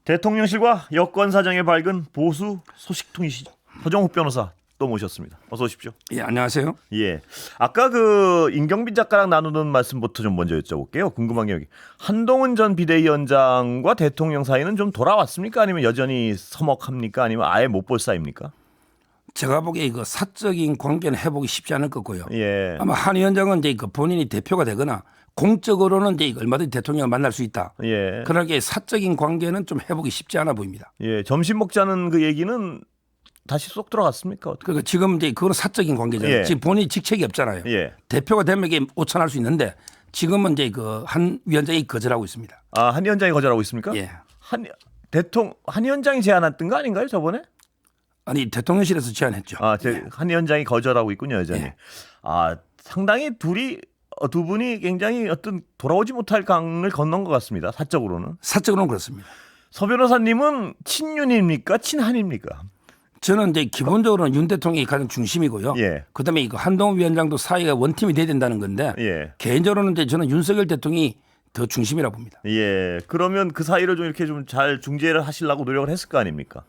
대통령실과 여권 사정에 밝은 보수 소식통이시죠. 서정욱 변호사 또 모셨습니다. 어서 오십시오. 예, 안녕하세요. 예. 아까 그 임경빈 작가랑 나누는 말씀부터 좀 먼저 여쭤볼게요. 궁금한 게 여기 한동훈 전 비대위원장과 대통령 사이는 좀 돌아왔습니까? 아니면 여전히 서먹합니까? 아니면 아예 못 볼 사이입니까? 제가 보기에 이거 사적인 관계는 회복이 쉽지 않을 거고요. 예. 아마 한 위원장은 이제 그 본인이 대표가 되거나 공적으로는 이제 얼마든지 대통령을 만날 수 있다. 예. 그러나 이게 사적인 관계는 좀 회복이 쉽지 않아 보입니다. 예. 점심 먹자는 그 얘기는 다시 쏙 들어갔습니까? 어떻게? 그러니까 지금 이제 그거는 사적인 관계잖아요. 예. 지금 본인이 직책이 없잖아요. 예. 대표가 되면 이게 오천할 수 있는데 지금은 이제 그 한 위원장이 거절하고 있습니다. 아, 한 위원장이 거절하고 있습니까? 예. 한 위원장이 제안했던 거 아닌가요, 저번에? 아니 대통령실에서 제안했죠. 아, 한 위원장이 거절하고 있군요, 여전히. 예. 아, 상당히 두 분이 굉장히 어떤 돌아오지 못할 강을 건넌 것 같습니다. 사적으로는. 사적으로는 그렇습니다. 서 변호사님은 친윤입니까, 친한입니까? 저는 이제 기본적으로는 윤 대통령이 가장 중심이고요. 예. 그다음에 이거 한동훈 위원장도 사이가 원팀이 돼야 된다는 건데 예. 개인적으로는 이제 저는 윤석열 대통령이 더 중심이라고 봅니다. 예. 그러면 그 사이를 좀 이렇게 좀 잘 중재를 하시려고 노력을 했을 거 아닙니까?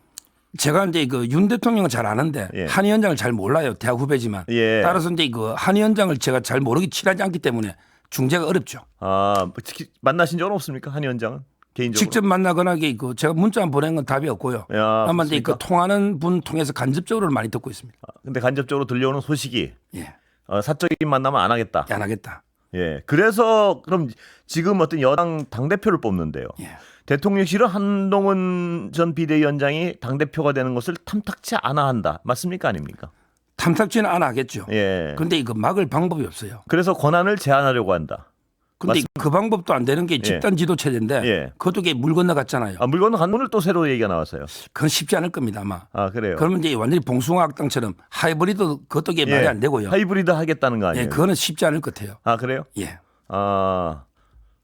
제가 이제 그 윤 대통령은 잘 아는데 예. 한 위원장을 잘 몰라요. 대학 후배지만. 예. 따라서 이제 그 한 위원장을 제가 잘 모르기 친하지 않기 때문에 중재가 어렵죠. 아, 만나신 적은 없습니까, 한 위원장은? 개인적으로. 직접 만나거나 이게 그 제가 문자 한 보낸 건 답이 없고요. 야, 아마 이제 그렇습니까? 그 통하는 분 통해서 간접적으로 많이 듣고 있습니다. 근데 간접적으로 들려오는 소식이 예. 사적인 만나면 안 하겠다. 안 하겠다. 예. 그래서 그럼 지금 어떤 여당 당대표를 뽑는데요. 예. 대통령실은 한동훈 전 비대위원장이 당대표가 되는 것을 탐탁치 않아 한다. 맞습니까? 아닙니까? 탐탁지는 안 하겠죠. 예. 그런데 이거 막을 방법이 없어요. 그래서 권한을 제한하려고 한다. 근데 그 방법도 안 되는 게 집단 지도 체제인데 예. 그것도 이게 물 건너갔잖아요. 아, 물 건너 간 오늘 또 새로 얘기가 나왔어요. 그건 쉽지 않을 겁니다 아마. 아, 그래요. 그러면 이제 완전히 봉숭아학당처럼 하이브리드 그것도 이게 말이 안 되고요. 하이브리드 하겠다는 거 아니에요? 예, 그거는 쉽지 않을 것 같아요. 아, 그래요? 예, 아,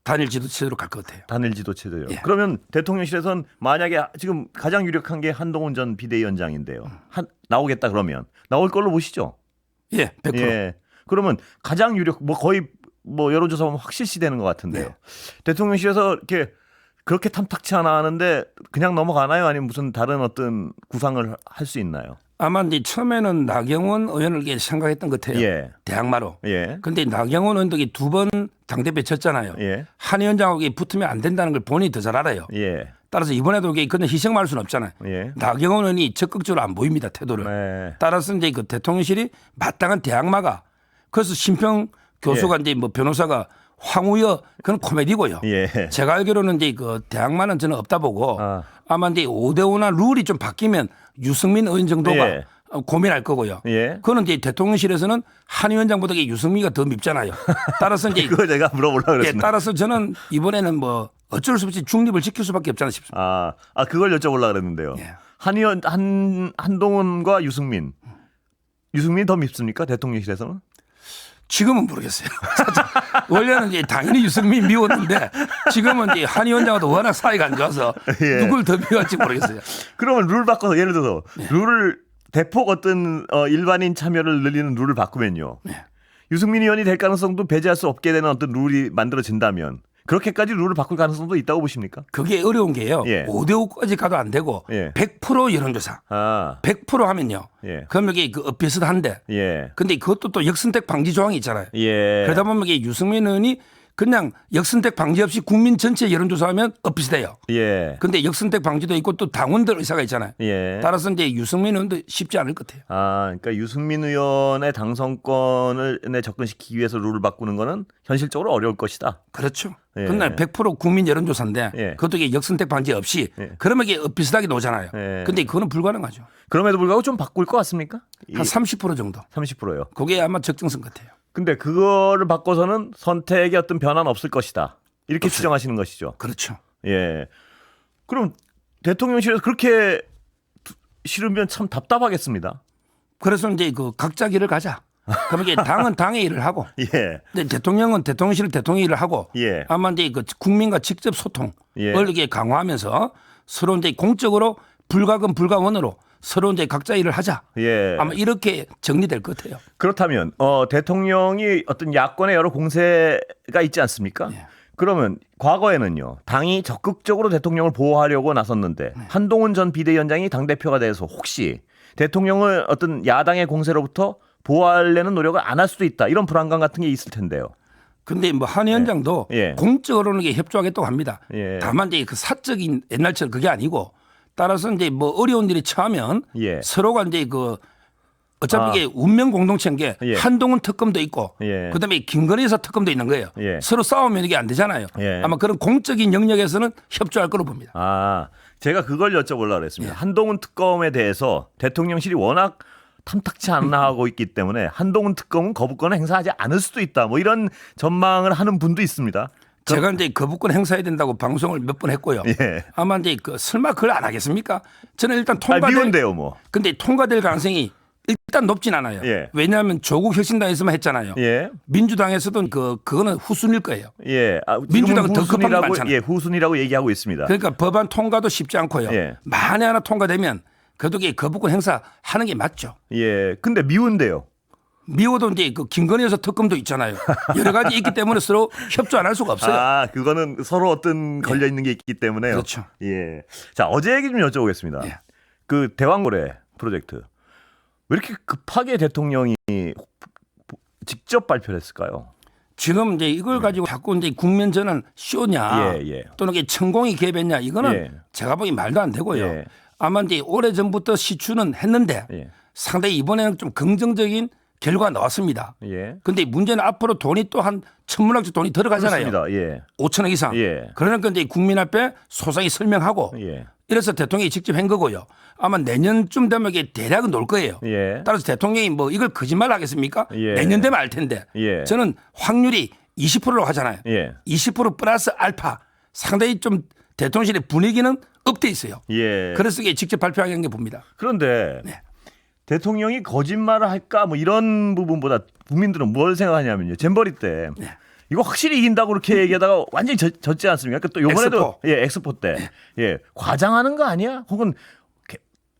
단일 지도 체제로 갈 것 같아요. 단일 지도체제요. 예. 그러면 대통령실에선 만약에 지금 가장 유력한 게 한동훈 전 비대위원장인데요. 나오겠다 그러면 나올 걸로 보시죠. 예, 100%. 예. 그러면 가장 유력 거의 여론조사 보면 확실시 되는 것 같은데요. 네. 대통령실에서 이렇게 그렇게 탐탁치 않아 하는데 그냥 넘어가나요? 아니면 무슨 다른 어떤 구상을 할 수 있나요? 아마 이제 처음에는 나경원 의원을 이렇게 생각했던 것 같아요. 예. 대항마로. 예. 그런데 나경원 의원도 두 번 당대표 쳤잖아요. 예. 한 위원장하고 붙으면 안 된다는 걸 본인이 더 잘 알아요. 예. 따라서 이번에도 그냥 희생할 수는 없잖아요. 예. 나경원 의원이 적극적으로 안 보입니다. 태도를. 네. 따라서 이제 그 대통령실이 마땅한 대항마가 그래서 심평 교수가 이제 변호사가 황우여 그건 코미디고요. 예. 제가 알기로는 이제 그 대항마는 저는 없다 보고 아. 아마 이제 5대5나 룰이 좀 바뀌면 유승민 의원 정도가 예. 고민할 거고요. 예. 그거는 이제 대통령실에서는 한 위원장보다 유승민이가 더 밉잖아요. 따라서 이제 그거 제가 물어보려고 예, 그랬습니다. 따라서 저는 이번에는 어쩔 수 없이 중립을 지킬 수밖에 없지 않나 싶습니다. 그걸 여쭤보려고 그랬는데요. 예. 한동훈과 유승민 더 밉습니까? 대통령실에서는? 지금은 모르겠어요. 원래는 이제 당연히 유승민 미웠는데 지금은 이제 한 위원장하고 워낙 사이가 안 좋아서 예. 누굴 더 미워할지 모르겠어요. 그러면 룰 바꿔서 예를 들어서 룰을 대폭 어떤 일반인 참여를 늘리는 룰을 바꾸면요. 유승민 의원이 될 가능성도 배제할 수 없게 되는 어떤 룰이 만들어진다면 그렇게까지 룰을 바꿀 가능성도 있다고 보십니까? 그게 어려운 게요. 예. 5대5까지 가도 안 되고 예. 100% 여론조사. 100% 하면요. 예. 그럼 이게 비슷한데. 예. 근데 그것도 또 역선택 방지 조항이 있잖아요. 예. 그러다 보면 이게 유승민 의원이 그냥 역선택 방지 없이 국민 전체 여론조사하면 엇비슷해요. 예. 근데 역선택 방지도 있고 또 당원들 의사가 있잖아요. 예. 따라서 이제 유승민 의원도 쉽지 않을 것 같아요. 그러니까 유승민 의원의 당선권을 접근시키기 위해서 룰을 바꾸는 거는 현실적으로 어려울 것이다. 그렇죠. 예. 그날 100% 국민 여론조사인데 예. 그것도 이게 역선택 방지 없이 그러면 이게 비슷하게 나오잖아요. 예. 근데 그거는 불가능하죠. 그럼에도 불구하고 좀 바꿀 것 같습니까? 한 30% 정도. 30%요. 그게 아마 적정선 같아요. 근데 그거를 바꿔서는 선택에 어떤 변화는 없을 것이다. 이렇게 없어요. 추정하시는 것이죠. 그렇죠. 예. 그럼 대통령실에서 그렇게 싫으면 참 답답하겠습니다. 그래서 이제 그 각자 길을 가자. 그럼 이게 당은 당의 일을 하고, 예. 근데 대통령은 대통령실 대통령 일을 하고, 예. 아마 이제 그 국민과 직접 소통을 예. 이렇게 강화하면서 서로 이제 공적으로 불가금 불가원으로 서로 이제 각자 일을 하자. 예. 아마 이렇게 정리될 것 같아요. 그렇다면 대통령이 어떤 야권의 여러 공세가 있지 않습니까? 예. 그러면 과거에는요. 당이 적극적으로 대통령을 보호하려고 나섰는데 한동훈 전 비대위원장이 당대표가 돼서 혹시 대통령을 어떤 야당의 공세로부터 보호하려는 노력을 안 할 수도 있다. 이런 불안감 같은 게 있을 텐데요. 근데 뭐 한 위원장도 예. 공적으로는 게 협조하겠다고 합니다. 예. 다만 이제 그 사적인 옛날처럼 그게 아니고 따라서 이제 뭐 어려운 일이 처하면 예. 서로가 이제 그 어차피 이게 운명 공동체인 게 예. 한동훈 특검도 있고 예. 그다음에 김건희 여사 특검도 있는 거예요. 예. 서로 싸우면 이게 안 되잖아요. 예. 아마 그런 공적인 영역에서는 협조할 거로 봅니다. 아, 제가 그걸 여쭤보려고 그랬습니다. 예. 한동훈 특검에 대해서 대통령실이 워낙 탐탁치 않나 하고 있기 때문에 한동훈 특검은 거부권을 행사하지 않을 수도 있다. 뭐 이런 전망을 하는 분도 있습니다. 제가 이제 거부권 행사해야 된다고 방송을 몇 번 했고요. 예. 아마 이제 그 설마 그걸 안 하겠습니까? 저는 일단 아, 통과될 미운데요, 뭐. 근데 통과될 가능성이 일단 높진 않아요. 예. 왜냐하면 조국 혁신당에서만 했잖아요. 예. 민주당에서도 그거는 후순일 거예요. 예. 아, 민주당은 더 급한 게 후순위라고, 많잖아요. 예, 후순위라고 얘기하고 있습니다. 그러니까 법안 통과도 쉽지 않고요. 예. 만에 하나 통과되면 그래도 이게 거부권 행사하는 게 맞죠. 예. 근데 미운데요. 미워도 이제 그 김건희 여사 특검도 있잖아요. 여러 가지 있기 때문에 서로 협조 안 할 수가 없어요. 아, 그거는 서로 어떤 걸려 있는 게 있기 때문에요. 그렇죠. 예. 자, 어제 얘기 좀 여쭤보겠습니다. 예. 그 대왕고래 프로젝트. 왜 이렇게 급하게 대통령이 직접 발표를 했을까요? 지금 이제 이걸 가지고 자꾸 이제 국면 전환 쇼냐 예, 예. 또는 이게 천공이 개입했냐 이거는 예. 제가 보기 말도 안 되고요. 예. 아마 이제 오래 전부터 시추는 했는데 예. 상당히 이번에는 좀 긍정적인 결과가 나왔습니다. 예. 근데 문제는 앞으로 돈이 또 한 천문학적 돈이 들어가잖아요. 그렇습니다. 예. 5천억 이상. 예. 그러니까 이제 국민 앞에 소상히 설명하고 예. 이래서 대통령이 직접 한 거고요. 아마 내년쯤 되면 이게 대략은 놀 거예요. 예. 따라서 대통령이 뭐 이걸 거짓말 하겠습니까? 예. 내년 되면 알 텐데. 예. 저는 확률이 20%라고 하잖아요. 예. 20% 플러스 알파. 상당히 좀 대통령실의 분위기는 업돼 있어요. 예. 그래서 이게 직접 발표하는 게 봅니다. 그런데 네. 대통령이 거짓말을 할까 뭐 이런 부분보다 국민들은 뭘 생각하냐면요. 잼버리 때 네. 이거 확실히 이긴다고 그렇게 얘기하다가 완전히 졌지 않습니까? 그러니까 또 요번에도 엑스포. 예, 엑스포 때 예, 과장하는 거 아니야? 혹은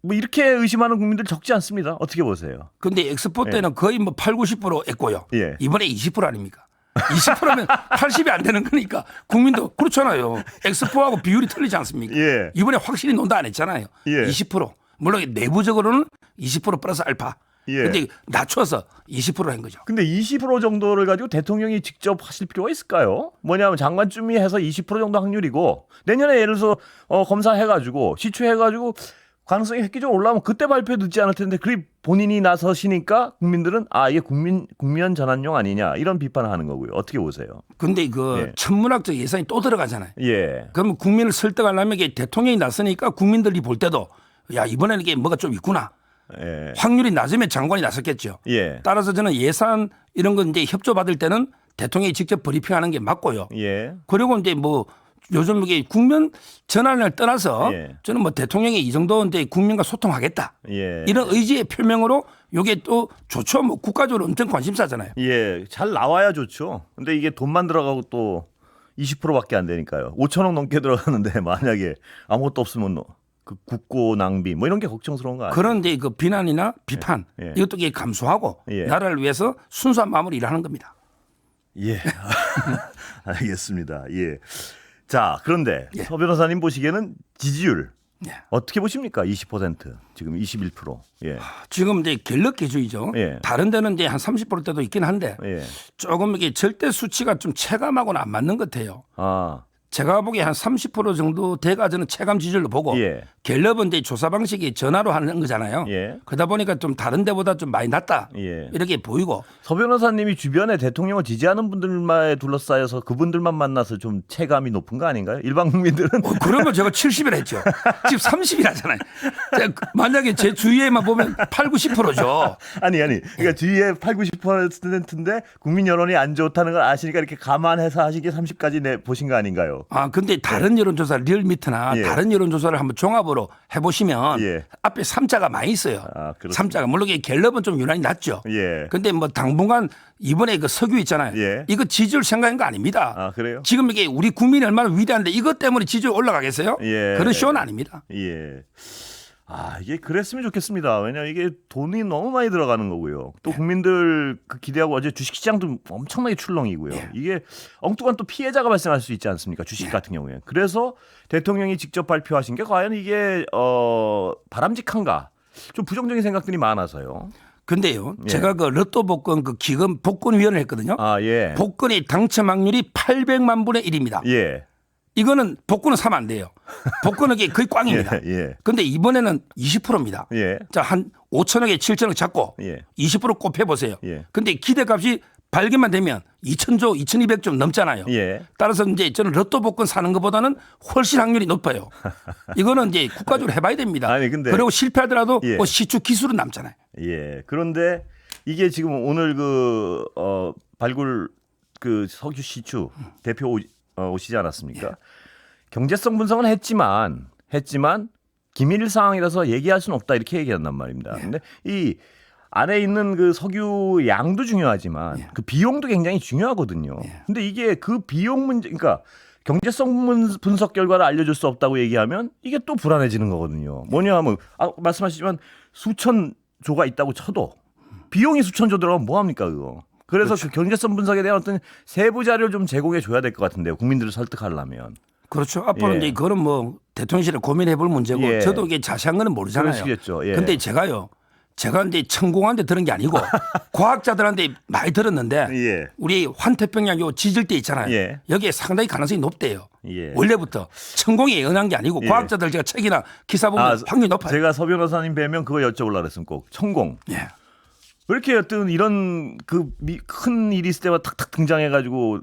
뭐 이렇게 의심하는 국민들 적지 않습니다. 어떻게 보세요? 근데 엑스포 때는 거의 뭐 8, 90% 했고요. 예. 이번에 20% 아닙니까? 20%면 80이 안 되는 거니까 국민도 그렇잖아요. 엑스포하고 비율이 틀리지 않습니까? 예. 이번에 확실히 논다 안 했잖아요. 예. 20%. 물론 내부적으로는 20% 플러스 알파. 예. 근데 낮춰서 20%로 한 거죠. 근데 20% 정도를 가지고 대통령이 직접 하실 필요가 있을까요? 뭐냐면 장관쯤이 해서 20% 정도 확률이고 내년에 예를 들어서 검사해가지고 시추해가지고 가능성이 획기적으로 올라오면 그때 발표 늦지 않을 텐데 그게 본인이 나서시니까 국민들은 아 이게 국면 전환용 아니냐 이런 비판을 하는 거고요. 어떻게 보세요? 근데 그 예. 천문학적 예산이 또 들어가잖아요. 예. 그러면 국민을 설득하려면 이게 대통령이 나서니까 국민들이 볼 때도 야 이번에는 이게 뭐가 좀 있구나. 예. 확률이 낮으면 장관이 나섰겠죠. 예. 따라서 저는 예산 이런 건 이제 협조 받을 때는 대통령이 직접 브리핑하는 게 맞고요. 예. 그리고 이제 뭐 요즘 이게 국면 전환을 떠나서 예. 저는 뭐 대통령이 이 정도 이제 국민과 소통하겠다. 예. 이런 의지의 표명으로 요게 또 좋죠. 뭐 국가적으로 엄청 관심사잖아요. 예. 잘 나와야 좋죠. 근데 이게 돈만 들어가고 또 20%밖에 안 되니까요. 5천억 넘게 들어가는데 만약에 아무것도 없으면 그 국고 낭비 뭐 이런 게 걱정스러운 거 아니에요? 그런데 그 비난이나 비판 예. 이것도 이게 감수하고 예. 나라를 위해서 순수한 마음으로 일하는 겁니다. 예. 알겠습니다. 예. 자, 그런데 예. 서 변호사님 보시기에는 지지율 예. 어떻게 보십니까? 20% 지금 21%. 예. 지금 이제 갤럽기주의죠. 예. 다른 데는 이제 한 30%대도 있긴 한데 예. 조금 이게 절대 수치가 좀 체감하고는 안 맞는 것 같아요. 아. 제가 보기에 한 30% 정도 돼가 저는 체감 지지율로 보고 예. 갤럽은 이제 조사 방식이 전화로 하는 거잖아요. 예. 그러다 보니까 좀 다른 데보다 좀 많이 낮다. 예. 이렇게 보이고 서 변호사님이 주변에 대통령을 지지하는 분들만 둘러싸여서 그분들만 만나서 좀 체감이 높은 거 아닌가요? 일반 국민들은 그러면 제가 70을 했죠. 지금 30이라잖아요. 만약에 제 주위에만 보면 8, 90%죠. 아니 그러니까 주위에 8, 90%인데 국민 여론이 안 좋다는 걸 아시니까 이렇게 감안해서 하시기에 30까지 내 보신 거 아닌가요? 아, 근데 다른 여론조사 리얼미터나 예. 다른 여론조사를 한번 종합으로 해보시면 예. 앞에 3자가 많이 있어요. 아, 그렇습니다. 3자가. 물론 이게 갤럽은 좀 유난히 낮죠. 예. 근데 뭐 당분간 이번에 그 석유 있잖아요. 예. 이거 지지율 생각한 거 아닙니다. 아, 그래요? 지금 이게 우리 국민이 얼마나 위대한데 이것 때문에 지지율 올라가겠어요? 예. 그런 쇼는 아닙니다. 예. 이게 그랬으면 좋겠습니다. 왜냐하면 이게 돈이 너무 많이 들어가는 거고요. 또 국민들 그 기대하고 어제 주식시장도 엄청나게 출렁이고요. 이게 엉뚱한 또 피해자가 발생할 수 있지 않습니까? 주식 같은 경우에. 그래서 대통령이 직접 발표하신 게 과연 이게 바람직한가? 좀 부정적인 생각들이 많아서요. 근데요, 예. 제가 그 로또 복권 그 기금 복권위원회를 했거든요. 예. 복권의 당첨 확률이 800만 분의 1입니다. 예. 이거는 복권은 사면 안 돼요. 복권은 이게 거의 꽝입니다. 예. 근데 이번에는 20%입니다. 예. 자, 한 5천억에 7천억 잡고 예. 20% 곱해보세요. 예. 근데 기대값이 발견만 되면 2,000조, 2,200조 넘잖아요. 예. 따라서 이제 저는 로또 복권 사는 것보다는 훨씬 확률이 높아요. 이거는 이제 국가적으로 해봐야 됩니다. 아니, 근데 그리고 실패하더라도 예. 뭐 시추 기술은 남잖아요. 예. 그런데 이게 지금 오늘 발굴 그 석유 시추 대표 오시지 않았습니까? 경제성 분석은 했지만 기밀 사항이라서 얘기할 수는 없다 이렇게 얘기한단 말입니다. 근데 이 안에 있는 그 석유 양도 중요하지만 그 비용도 굉장히 중요하거든요. 근데 이게 그 비용 문제, 그러니까 경제성 분석 결과를 알려줄 수 없다고 얘기하면 이게 또 불안해지는 거거든요. 뭐냐 하면 말씀하시지만 수천 조가 있다고 쳐도 비용이 수천 조 들어가면 뭐 합니까 그거. 그래서 그렇죠. 그 경제성 분석에 대한 어떤 세부 자료를 좀 제공해 줘야 될 것 같은데요. 국민들을 설득하려면. 그렇죠. 앞으로 예. 이제 그거는 뭐 대통령실에 고민해 볼 문제고 예. 저도 이게 자세한 거는 모르잖아요. 그러시겠죠. 예. 근데 제가 이제 천공한테 들은 게 아니고 과학자들한테 많이 들었는데 예. 우리 환태평양 요 지질대 있잖아요. 예. 여기에 상당히 가능성이 높대요. 예. 원래부터 천공이 예언한 게 아니고 예. 과학자들 제가 책이나 기사 보면 확률이 높아요. 제가 서 변호사님 뵈면 그거 여쭤보려고 그랬으면 꼭 천공. 예. 왜 이렇게 어떤 이런 큰 일이 있을 때마다 탁탁 등장해가지고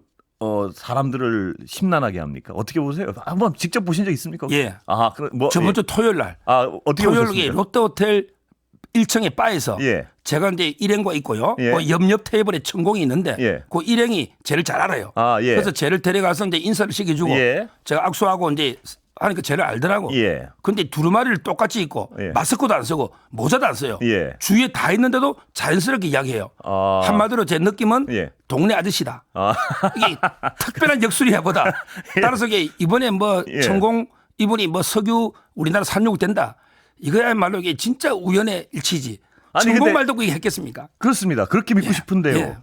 사람들을 심란하게 합니까? 어떻게 보세요? 한번 직접 보신 적 있습니까? 예. 그럼 뭐 저번 주 토요일 날 어떻게 토요일에 보셨습니까? 롯데호텔 1층의 바에서 예. 제가 이제 일행과 있고요. 예. 그 옆 테이블에 천공이 있는데 예. 그 일행이 쟤를 잘 알아요. 예. 그래서 쟤를 데려가서 이제 인사를 시켜주고 예. 제가 악수하고 이제 하니까 쟤를 알더라고. 예. 근데 두루마리를 똑같이 입고 예. 마스크도 안 쓰고 모자도 안 써요. 예. 주위에 다 있는데도 자연스럽게 이야기해요. 한마디로 제 느낌은 예. 동네 아저씨다. 이게 특별한 역술이야 보다. 따라서 이번에 뭐 예. 천공 이분이 뭐 석유 우리나라 산육 된다. 이거야말로 이게 진짜 우연의 일치지. 아니, 천공 근데- 말 듣고 이게 했겠습니까? 그렇습니다. 그렇게 믿고 싶은데요. 예.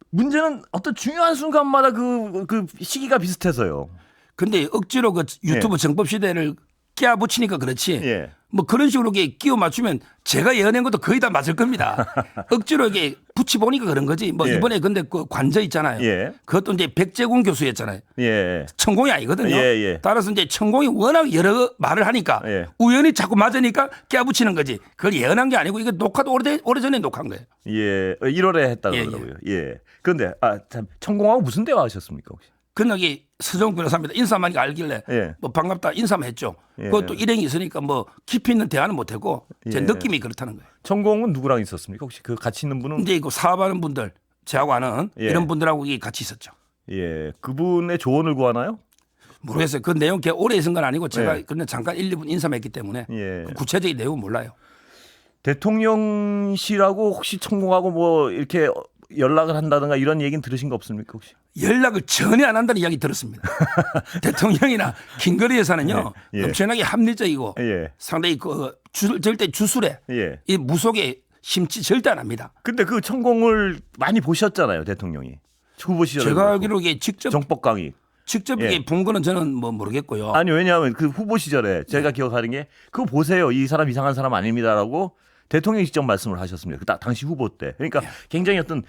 문제는 어떤 중요한 순간마다 그 시기가 비슷해서요. 근데 억지로 그 유튜브 정법 시대를 끼워붙이니까 그렇지. 예. 뭐 그런 식으로 이게 끼워 맞추면 제가 예언한 것도 거의 다 맞을 겁니다. 억지로 이게 붙이 보니까 그런 거지. 뭐 예. 이번에 근데 그 관저 있잖아요. 예. 그것도 이제 백제군 교수였잖아요. 예. 천공이 아니거든요. 예. 따라서 이제 천공이 워낙 여러 말을 하니까 예. 우연히 자꾸 맞으니까 깨붙이는 거지. 그걸 예언한 게 아니고 이거 녹화도 오래전에 녹화한 거예요. 예. 1월에 했다고 예, 그러더라고요. 예. 그런데 참 천공하고 무슨 대화하셨습니까 혹시? 그날이 서정 변호사입니다. 인사만 알길래 예. 뭐 반갑다 인사만 했죠. 예. 그것도 일행이 있으니까 뭐 깊이 있는 대화는 못했고 제 예. 느낌이 그렇다는 거예요. 천공은 누구랑 있었습니까? 혹시 그 같이 있는 분은? 근데 이거 사업하는 분들 저하고 아는 예. 이런 분들하고 이게 같이 있었죠. 예. 그분의 조언을 구하나요? 모르겠어요. 그 내용 걔 오래 있은 건 아니고 제가 예. 그냥 잠깐 1, 2분 인사만 했기 때문에 예. 그 구체적인 내용은 몰라요. 대통령실하고 혹시 천공하고 뭐 이렇게 연락을 한다든가 이런 얘기는 들으신 거 없습니까 혹시? 연락을 전혀 안 한다는 이야기 들었습니다. 대통령이나 김건희 여사는요. 예. 엄청나게 합리적이고 예. 상당히 절대 주술에 예. 이 무속에 심지 절대 안 합니다. 근데 그 천공을 많이 보셨잖아요, 대통령이. 후보 시절에. 제가 알기로 이게 직접 정법 강의. 이게 예. 본 거는 저는 뭐 모르겠고요. 아니 왜냐하면 그 후보 시절에 제가 기억하는 게 그거 보세요. 이 사람 이상한 사람 아닙니다라고 대통령이 직접 말씀을 하셨습니다. 그 당시 후보 때. 그러니까 굉장히 어떤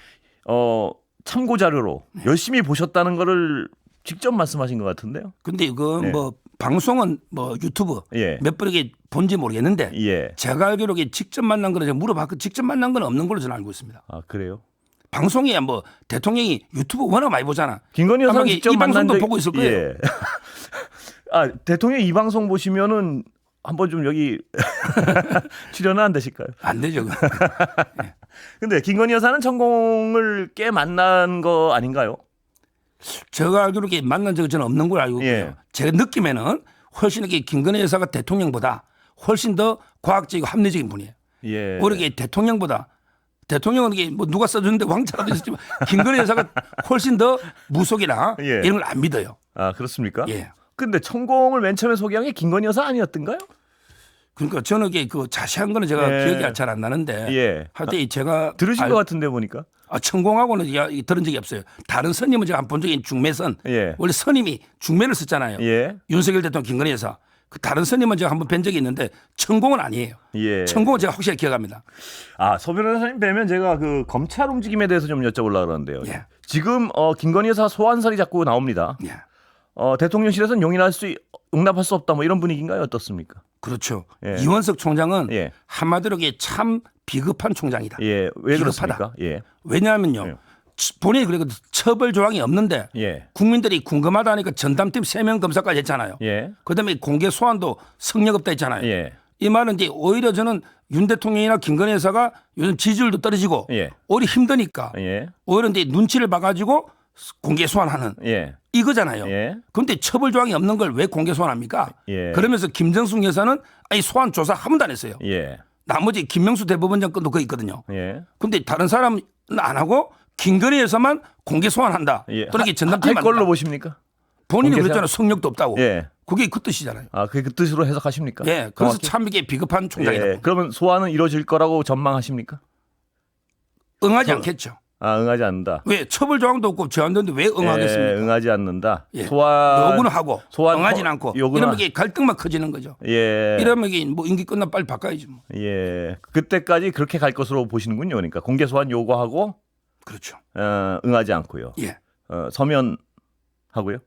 참고 자료로 열심히 보셨다는 거를 직접 말씀하신 것 같은데요. 근데 이건 예. 뭐 방송은 뭐 유튜브 예. 몇 번이게 본지 모르겠는데 예. 제가 알기로 이게 직접 만난 거는 제가 물어봤고 직접 만난 건 없는 걸로 저는 알고 있습니다. 그래요? 방송에 뭐 대통령이 유튜브 워낙 많이 보잖아. 김건희 여사는 아마 직접 이 만난 방송도 적 보고 있을 거예요. 예. 대통령 이 방송 보시면은 한번 좀 여기 출연은 안 되실까요? 안 되죠. 근데 김건희 여사는 천공을 꽤 만난 거 아닌가요? 제가 알기로 이게 만난 적은 저는 없는 걸 알고 있고요. 예. 제가 느낌에는 훨씬 이게 김건희 여사가 대통령보다 훨씬 더 과학적이고 합리적인 분이에요. 예. 오히려 이게 대통령보다 대통령은 이게 뭐 누가 써주는데 왕자라도 있었지만 김건희 여사가 훨씬 더 무속이나 예. 이런 걸 안 믿어요. 그렇습니까? 예. 근데 천공을 맨 처음에 소개한 게 김건희 여사 아니었던가요? 그러니까 저는 이게 그 자세한 거는 제가 예. 기억이 잘 안 나는데 예. 하여튼 제가 들으신 것 같은데 보니까. 천공하고는 들은 적이 없어요. 다른 선임은 제가 한 본 적이 중매선. 예. 원래 선임이 중매를 썼잖아요. 예. 윤석열 대통령 김건희에서. 그 다른 선임은 제가 한번 뵌 적이 있는데 천공은 아니에요. 예. 천공은 제가 확실히 기억합니다. 서 변호사님 뵈면 제가 그 검찰 움직임에 대해서 좀 여쭤보려고 그러는데요. 예. 지금 김건희 여사 소환설이 자꾸 나옵니다. 예. 대통령실에서는 응답할 수 없다 뭐 이런 분위기인가요? 어떻습니까? 그렇죠. 예. 이원석 총장은 예. 한마디로 이게 참 비겁한 총장이다. 예. 왜 비겁하다. 그렇습니까? 예. 왜냐하면요. 예. 본인이 그랬거든. 처벌 조항이 없는데 예. 국민들이 궁금하다니까 전담팀 3명 검사까지 했잖아요. 예. 그다음에 공개 소환도 성력 없다 했잖아요. 예. 이 말은 이제 오히려 저는 윤 대통령이나 김건희 여사가 요즘 지지율도 떨어지고 예. 오히려 힘드니까 예. 오히려 이제 눈치를 봐가지고 공개 소환하는 예. 이거잖아요. 예. 그런데 처벌 조항이 없는 걸 왜 공개 소환합니까? 예. 그러면서 김정숙 여사는 아니 소환 조사 한 번도 안 했어요. 예. 나머지 김명수 대법원장 건도 그거 있거든요. 예. 근데 다른 사람은 안 하고 김건희 여사만 공개 소환한다. 예. 또는 이게 전담팀 할 걸로 만든다. 보십니까? 본인이 공개 그랬잖아요. 성력도 없다고. 예. 그게 그 뜻이잖아요. 그게 그 뜻으로 해석하십니까? 예. 그래서 정확히? 참 이게 비겁한 총장이다. 예. 그러면 소환은 이루어질 거라고 전망하십니까? 응하지 않겠죠. 응하지 않는다. 왜 처벌 조항도 없고 제한되는데 왜 응하겠습니까? 예, 응하지 않는다. 예. 소환 요구는 하고 소환 응하진 않고 요구는 이러면 이게 갈등만 커지는 거죠. 예. 이러면 이게 뭐 임기 끝나 빨리 바꿔야지 뭐. 예. 그때까지 그렇게 갈 것으로 보시는군요. 그러니까 공개 소환 요구하고 그렇죠. 응하지 않고요. 예. 서면 하고요.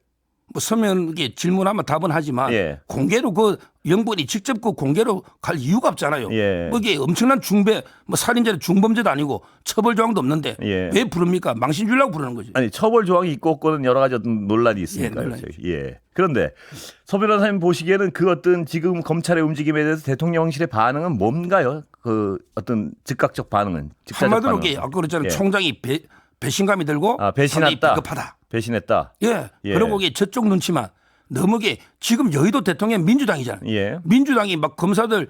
뭐 서면 이게 질문하면 답은 하지만 예. 공개로 그 영번이 직접 그 공개로 갈 이유가 없잖아요. 예. 뭐 이게 엄청난 중배 뭐 살인죄 중범죄도 아니고 처벌 조항도 없는데 예. 왜 부릅니까? 망신 주려고 부르는 거죠. 아니 처벌 조항이 있고 없고는 여러 가지 어떤 논란이 있으니까요. 예, 논란이 예. 그런데 서 변호사님 보시기에는 그 어떤 지금 검찰의 움직임에 대해서 대통령실의 반응은 뭔가요? 그 어떤 즉각적 반응은 직사적 한마디로 반응은? 이게 아까 그랬잖아요. 예. 총장이 배신감이 들고 배신했다. 상당히 비겁하다. 배신했다. 예. 예. 그리고 이게 저쪽 눈치만 너무 게 지금 여의도 대통령 민주당이잖아요. 예. 민주당이 막 검사들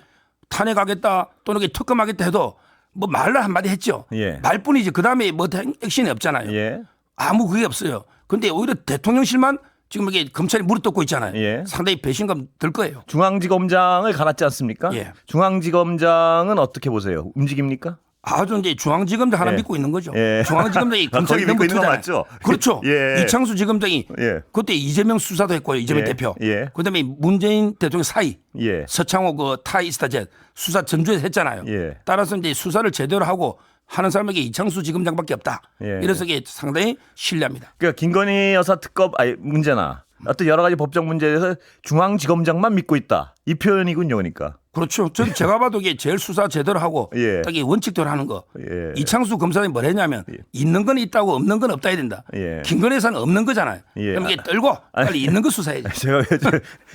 탄핵하겠다 또는 이게 특검하겠다 해도 뭐 말을 한마디 했죠. 예. 말뿐이지 그다음에 뭐 액션이 없잖아요. 예. 아무 그게 없어요. 근데 오히려 대통령실만 지금 이게 검찰이 무릎 꿇고 있잖아요. 예. 상당히 배신감 들 거예요. 중앙지검장을 갈았지 않습니까? 예. 중앙지검장은 어떻게 보세요? 움직입니까? 아주 이제 중앙지검장 하나 예. 믿고 있는 거죠. 예. 중앙지검장이 검찰이 거기 믿고 너무 있는 거 투잖아요. 맞죠? 그렇죠. 예. 이창수 지검장이 예. 그때 이재명 수사도 했고요. 이재명 예. 대표. 예. 그다음에 문재인 대통령 사이 예. 서창호 그 타이스타젯 수사 전주에서 했잖아요. 예. 따라서 이제 수사를 제대로 하고 하는 사람에게 이창수 지검장밖에 없다. 예. 이래서 이게 상당히 신뢰합니다. 그러니까 김건희 여사 특검 문제나 어떤 여러 가지 법적 문제에 대해서 중앙지검장만 믿고 있다. 이 표현이군요, 그러니까. 그렇죠. 전 제가 봐도 이게 제일 수사 제대로 하고 예. 딱 이 원칙대로 하는 거. 예. 이창수 검사장이 뭘 했냐면 있는 건 있다고 없는 건 없다 해야 된다. 예. 김건희 여사는 없는 거잖아요. 예. 그럼 이게 떨고 빨리 있는 거 수사해야지. 제가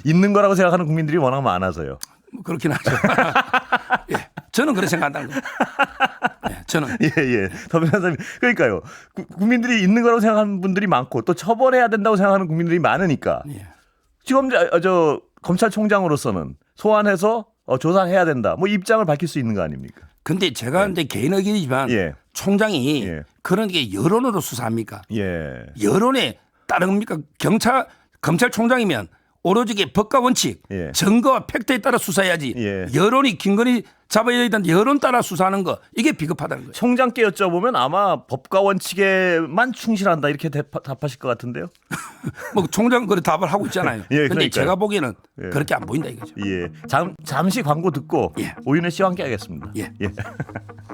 있는 거라고 생각하는 국민들이 워낙 많아서요. 뭐 그렇긴 하죠. 예. 저는 그렇게 생각한다는 거예요. 예. 저는. 예. 더 변호사님. 그러니까요. 국민들이 있는 거라고 생각하는 분들이 많고 또 처벌해야 된다고 생각하는 국민들이 많으니까. 예. 지금 검찰총장으로서는 소환해서 조사해야 된다. 뭐 입장을 밝힐 수 있는 거 아닙니까? 근데 제가 이제 개인 의견이지만 예. 총장이 예. 그런 게 여론으로 수사합니까? 예. 여론에 따릅니까? 검찰총장이면 오로지 이게 법과 원칙, 예. 증거와 팩트에 따라 수사해야지. 예. 여론이 김건희 잡아야 된다. 여론 따라 수사하는 거 이게 비겁하다는 거예요. 총장께 여쭤보면 아마 법과 원칙에만 충실한다 이렇게 답하실 것 같은데요. 뭐 총장 그래 답을 하고 있잖아요. 예, 근데 그러니까요. 제가 보기에는 예. 그렇게 안 보인다 이거죠. 예. 잠시 광고 듣고 예. 오윤혜 씨와 함께 하겠습니다. 예.